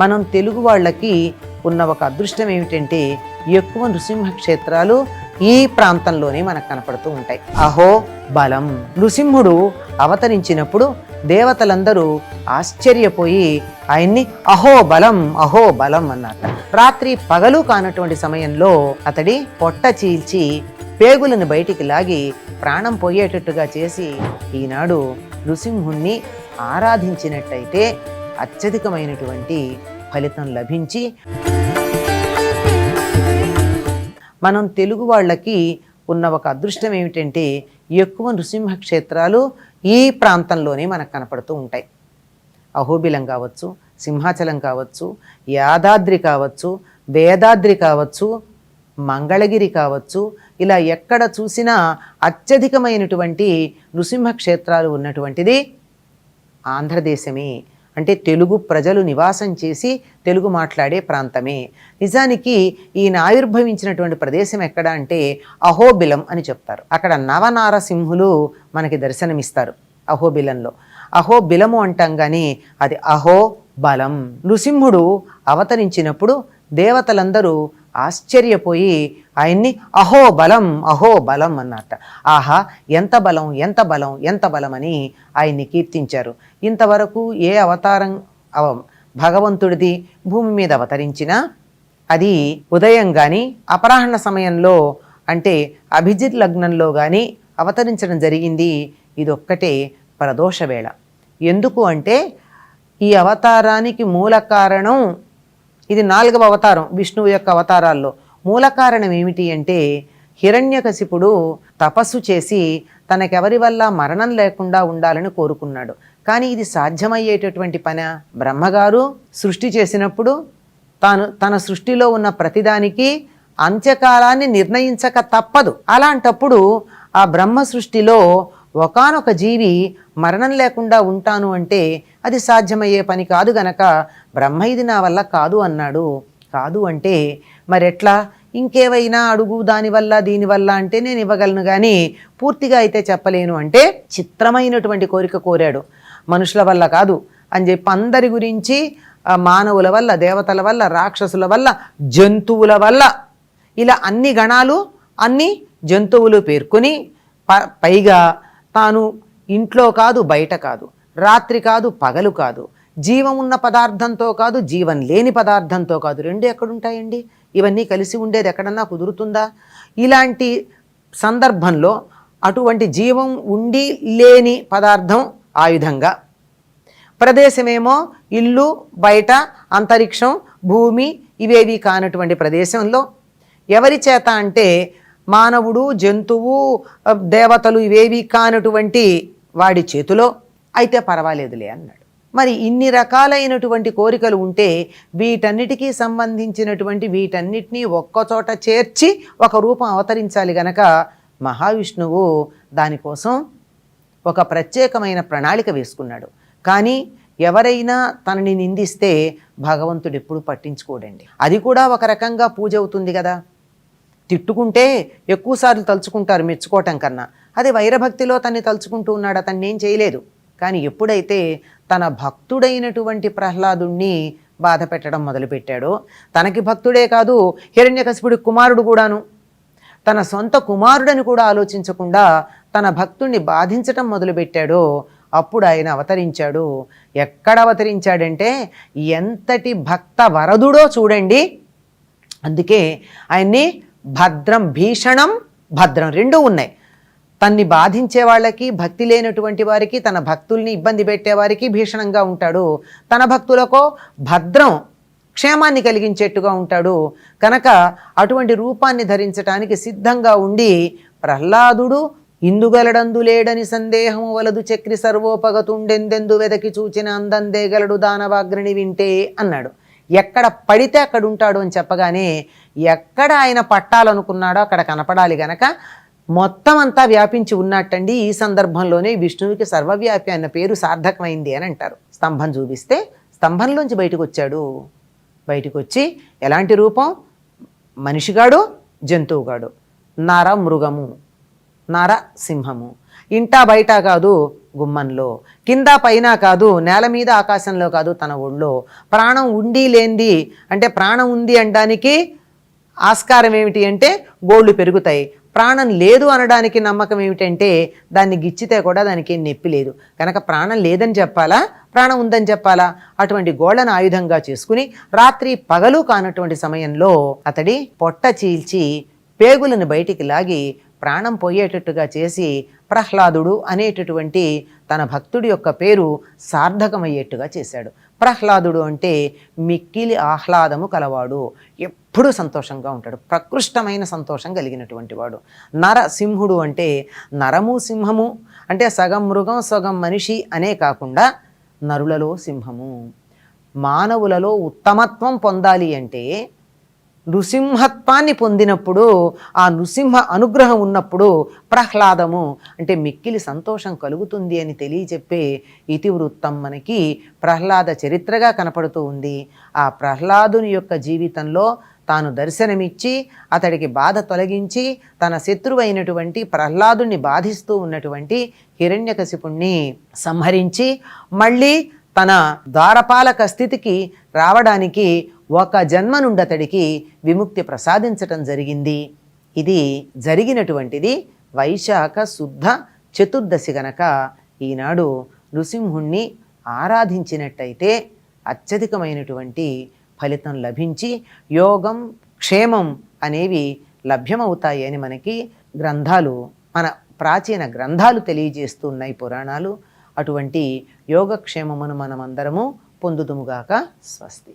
మనం తెలుగు వాళ్ళకి ఉన్న ఒక అదృష్టం ఏమిటంటే ఎక్కువ నృసింహ క్షేత్రాలు ఈ ప్రాంతంలోనే మనకు కనపడుతూ ఉంటాయి. అహో బలం. నృసింహుడు అవతరించినప్పుడు దేవతలందరూ ఆశ్చర్యపోయి ఆయన్ని అహో బలం అన్నమాట. రాత్రి పగలు కానటువంటి సమయంలో అతడి పొట్ట చీల్చి పేగులను బయటికి లాగి ప్రాణం పోయేటట్టుగా చేసి ఈనాడు నృసింహుణ్ణి ఆరాధించినట్టయితే అత్యధికమైనటువంటి ఫలితం లభించి మనం తెలుగు వాళ్ళకి ఉన్న ఒక అదృష్టం ఏమిటంటే ఎక్కువ నృసింహ క్షేత్రాలు ఈ ప్రాంతంలోనే మనకు కనపడుతూ ఉంటాయి. అహోబిలం కావచ్చు, సింహాచలం కావచ్చు, యాదాద్రి కావచ్చు, వేదాద్రి కావచ్చు, మంగళగిరి కావచ్చు, ఇలా ఎక్కడ చూసినా అత్యధికమైనటువంటి నృసింహ క్షేత్రాలు ఉన్నటువంటిది ఆంధ్రదేశమే. అంటే తెలుగు ప్రజలు నివాసం చేసి తెలుగు మాట్లాడే ప్రాంతమే. నిజానికి ఈయన ఆవిర్భవించినటువంటి ప్రదేశం ఎక్కడ అంటే అహోబిలం అని చెప్తారు. అక్కడ నవనారసింహులు మనకి దర్శనమిస్తారు అహోబిలంలో. అహోబిలము అంటాం కానీ అది అహో బలం. నృసింహుడు అవతరించినప్పుడు దేవతలందరూ ఆశ్చర్యపోయి ఆయన్ని అహో బలం అన్నట్ట. ఆహా, ఎంత బలం అని ఆయన్ని కీర్తించారు. ఇంతవరకు ఏ అవతారం భగవంతుడిది భూమి మీద అవతరించినా అది ఉదయం కానీ అపరాహ్న సమయంలో అంటే అభిజిత్ లగ్నంలో కానీ అవతరించడం జరిగింది. ఇదొక్కటే ప్రదోష వేళ. ఎందుకు అంటే ఈ అవతారానికి మూల కారణం, ఇది 4వ అవతారం విష్ణువు యొక్క అవతారాల్లో. మూల కారణం ఏమిటి అంటే హిరణ్యకశిపుడు తపస్సు చేసి తనకెవరి వల్ల మరణం లేకుండా ఉండాలని కోరుకున్నాడు. కానీ ఇది సాధ్యమయ్యేటటువంటి పని? బ్రహ్మగారు సృష్టి చేసినప్పుడు తన సృష్టిలో ఉన్న ప్రతిదానికి అంత్యకాలాన్ని నిర్ణయించక తప్పదు. అలాంటప్పుడు ఆ బ్రహ్మ సృష్టిలో ఒకానొక జీవి మరణం లేకుండా ఉంటాను అంటే అది సాధ్యమయ్యే పని కాదు గనక బ్రహ్మ ఇది నా వల్ల కాదు అన్నాడు. కాదు అంటే మరెట్లా? ఇంకేవైనా అడుగు, దానివల్ల దీనివల్ల అంటే నేను ఇవ్వగలను కానీ పూర్తిగా అయితే చెప్పలేను అంటే చిత్రమైనటువంటి కోరిక కోరాడు. మనుషుల వల్ల కాదు అని చెప్పి అందరి గురించి మానవుల వల్ల, దేవతల వల్ల, రాక్షసుల వల్ల, జంతువుల వల్ల, ఇలా అన్ని గణాలు అన్ని జంతువులు పేర్కొని పైగా తాను ఇంట్లో కాదు, బయట కాదు, రాత్రి కాదు, పగలు కాదు, జీవం ఉన్న పదార్థంతో కాదు, జీవం లేని పదార్థంతో కాదు, రెండు ఎక్కడుంటాయండి? ఇవన్నీ కలిసి ఉండేది ఎక్కడన్నా కుదురుతుందా? ఇలాంటి సందర్భంలో అటువంటి జీవం ఉండి లేని పదార్థం ఆయుధంగా, ప్రదేశమేమో ఇల్లు, బయట, అంతరిక్షం, భూమి ఇవేవి కానటువంటి ప్రదేశంలో ఎవరి చేత అంటే మానవుడు, జంతువు, దేవతలు ఇవేవి కానటువంటి వాడి చేతిలో అయితే పర్వాలేదులే అన్నాడు. మరి ఇన్ని రకాలైనటువంటి కోరికలు ఉంటే వీటన్నిటికీ సంబంధించినటువంటి వీటన్నిటినీ ఒక్కచోట చేర్చి ఒక రూపం అవతరించాలి గనక మహావిష్ణువు దానికోసం ఒక ప్రత్యేకమైన ప్రణాళిక వేసుకున్నాడు. కానీ ఎవరైనా తనని నిందిస్తే భగవంతుడు ఎప్పుడు పట్టించుకోడండి. అది కూడా ఒక రకంగా పూజ అవుతుంది కదా. తిట్టుకుంటే ఎక్కువసార్లు తలుచుకుంటారు మెచ్చుకోవటం కన్నా. అదే వైరభక్తిలో తన్ని తలుచుకుంటూ ఉన్నాడు, అతన్ని ఏం చేయలేదు. కానీ ఎప్పుడైతే తన భక్తుడైనటువంటి ప్రహ్లాదుణ్ణి బాధ పెట్టడం మొదలుపెట్టాడో, తనకి భక్తుడే కాదు హిరణ్యకశిపుడి కుమారుడు కూడాను, తన సొంత కుమారుడని కూడా ఆలోచించకుండా తన భక్తుణ్ణి బాధించటం మొదలుపెట్టాడో అప్పుడు ఆయన అవతరించాడు. ఎక్కడ అవతరించాడంటే ఎంతటి భక్త వరదుడో చూడండి. అందుకే ఆయన్ని భద్రం, భీషణం, భద్రం రెండూ ఉన్నాయి. తన్ని బాధించే వాళ్ళకి, భక్తి లేనటువంటి వారికి, తన భక్తుల్ని ఇబ్బంది పెట్టేవారికి భీషణంగా ఉంటాడు. తన భక్తులకో భద్రం, క్షేమాన్ని కలిగించేట్టుగా ఉంటాడు. కనుక అటువంటి రూపాన్ని ధరించటానికి సిద్ధంగా ఉండి ప్రహ్లాదుడు ఇందుగలడందు లేడని సందేహము వలదు చక్రి సర్వోపగతుండెందెందు వెదకి చూచిన అందందేగలడు దానవాగ్రిని వింటే అన్నాడు. ఎక్కడ పడితే అక్కడ ఉంటాడు అని చెప్పగానే ఎక్కడ ఆయన పట్టాలనుకున్నాడో అక్కడ కనపడాలి గనక మొత్తం అంతా వ్యాపించి ఉన్నట్టండి. ఈ సందర్భంలోనే విష్ణువుకి సర్వవ్యాపి అన్న పేరు సార్థకమైంది అని అంటారు. స్తంభం చూపిస్తే స్తంభంలోంచి బయటకు వచ్చాడు. బయటకు వచ్చి ఎలాంటి రూపం? మనిషిగాడు, జంతువుగాడు, నర మృగము, నర సింహము. ఇంటా బయట కాదు గుమ్మంలో, కింద పైన కాదు, నేల మీద ఆకాశంలో కాదు, తన ఒళ్ళో. ప్రాణం ఉండి లేంది అంటే ప్రాణం ఉంది అనడానికి ఆస్కారం ఏమిటి అంటే గోళ్ళు పెరుగుతాయి. ప్రాణం లేదు అనడానికి నమ్మకం ఏమిటంటే దాన్ని గిచ్చితే కూడా దానికి ఏం నొప్పి లేదు. కనుక ప్రాణం లేదని చెప్పాలా, ప్రాణం ఉందని చెప్పాలా? అటువంటి గోళ్ళను ఆయుధంగా చేసుకుని రాత్రి పగలు కానటువంటి సమయంలో అతడి పొట్ట చీల్చి పేగులను బయటికి లాగి ప్రాణం పోయేటట్టుగా చేసి ప్రహ్లాదుడు అనేటటువంటి తన భక్తుడి యొక్క పేరు సార్థకమయ్యేట్టుగా చేశాడు. ప్రహ్లాదుడు అంటే మిక్కిలి ఆహ్లాదము కలవాడు, ఎప్పుడూ సంతోషంగా ఉంటాడు, ప్రకృష్టమైన సంతోషం కలిగినటువంటి వాడు. నరసింహుడు అంటే నరము సింహము అంటే సగం మృగం సగం మనిషి అనే కాకుండా నరులలో సింహము. మానవులలో ఉత్తమత్వం పొందాలి అంటే నృసింహత్వాన్ని పొందినప్పుడు, ఆ నృసింహ అనుగ్రహం ఉన్నప్పుడు ప్రహ్లాదము అంటే మిక్కిలి సంతోషం కలుగుతుంది అని తెలియచెప్పే ఇతివృత్తం మనకి ప్రహ్లాద చరిత్రగా కనపడుతూ ఉంది. ఆ ప్రహ్లాదుని యొక్క జీవితంలో తాను దర్శనమిచ్చి అతడికి బాధ తొలగించి తన శత్రువైనటువంటి ప్రహ్లాదుని బాధిస్తూ ఉన్నటువంటి హిరణ్యకశిపుణ్ణి సంహరించి మళ్ళీ తన ద్వారపాలక స్థితికి రావడానికి ఒక జన్మ నుండి అతడికి విముక్తి ప్రసాదించటం జరిగింది. ఇది జరిగినటువంటిది వైశాఖ శుద్ధ చతుర్దశి గనక ఈనాడు నృసింహుణ్ణి ఆరాధించినట్టయితే అత్యధికమైనటువంటి ఫలితం లభించి యోగం క్షేమం అనేవి లభ్యమవుతాయి అని మనకి గ్రంథాలు, మన ప్రాచీన గ్రంథాలు తెలియజేస్తున్నాయి, పురాణాలు. అటువంటి యోగక్షేమమును మనమందరము పొందుదుముగాక. స్వస్తి.